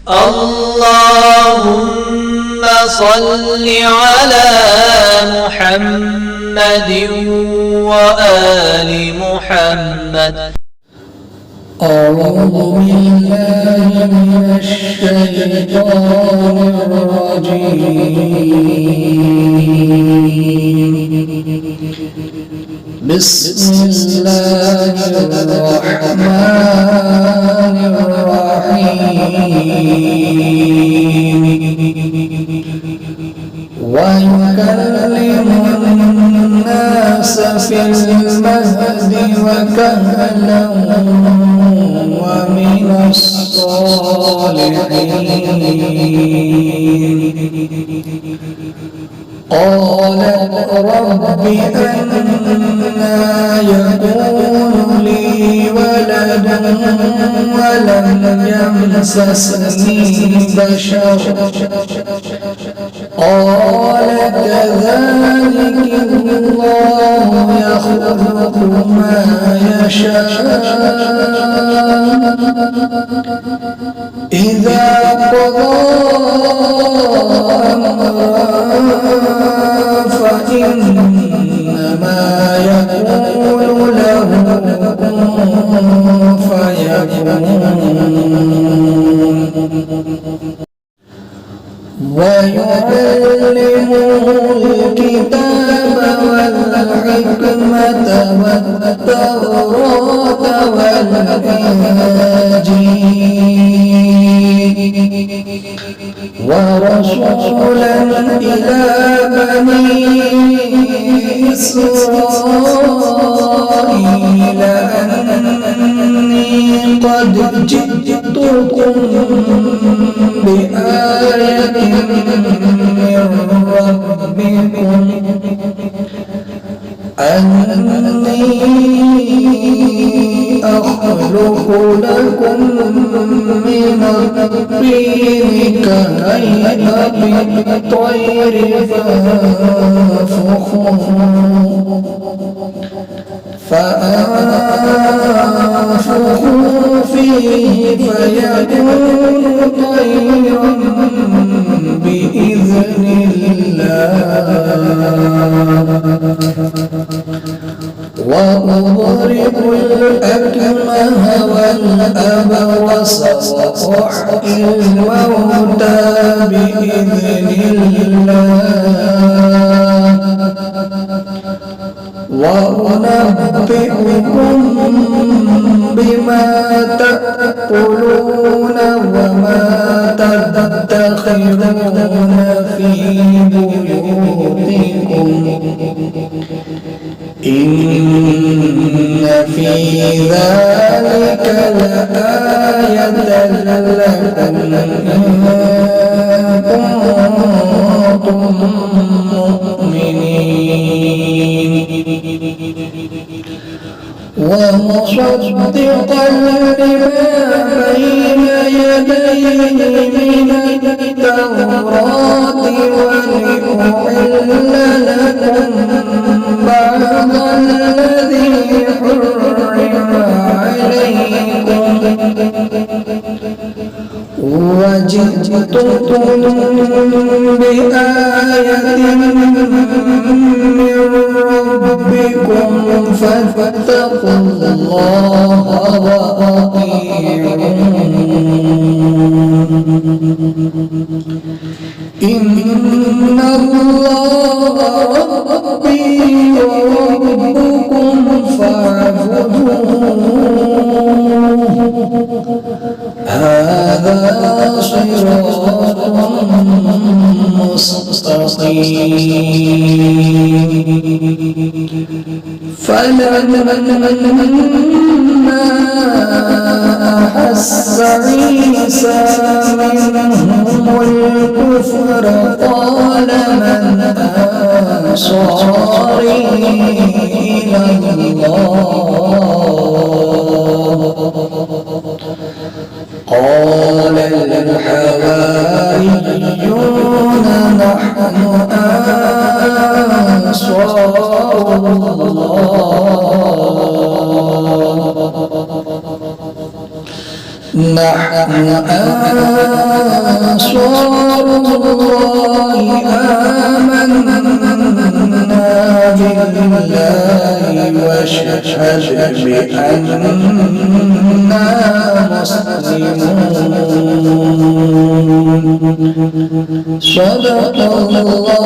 اللهم صل على محمد وآل محمد. أعوذ بالله من الشيطان الرجيم. بسم الله الرحمن الرحيم. ويكلم الناس في المهد وكهلا ومن الصالحين. قالت رب أنى يكون لي ولد ولم يمسسني بشر قال كذلك الله يخلق ما يشاء إذا قضى فإنما يقول له كن فيكون. ويعلمه الكتاب والحكمة والتوراة والإنجيل ورسولا إلى بني إسرائيل أني قد جئتكم بآية من ربكم أني أخلق لكم من الطين كهيئة الطير فأنفخ فيه فيكون طيرا بإذن الله وأضرب الأكمه والأبرص وأحيي الموتى بإذن الله وأنبئكم بما تأكلون وما تدخرون في بيوتكم إن في ذلك لآية لكم إن كنتم مؤمنين. ومصدقا لما بين يديه من التوراة ولأحل لكم بعض الذي حرم عليكم وجئتكم بآية من ربكم فاتقوا الله وأطيعون. إن الله ربي وربكم فاعبدوه هذا صراط مستقيم. فلما أحس عيسى منهم الكفر قال من أنصاري إلى الله قال الحواريون نحن أنصار الله نحن نحن أنصار الله آمنا بالله واشهد بأننا مسلمون. صدق الله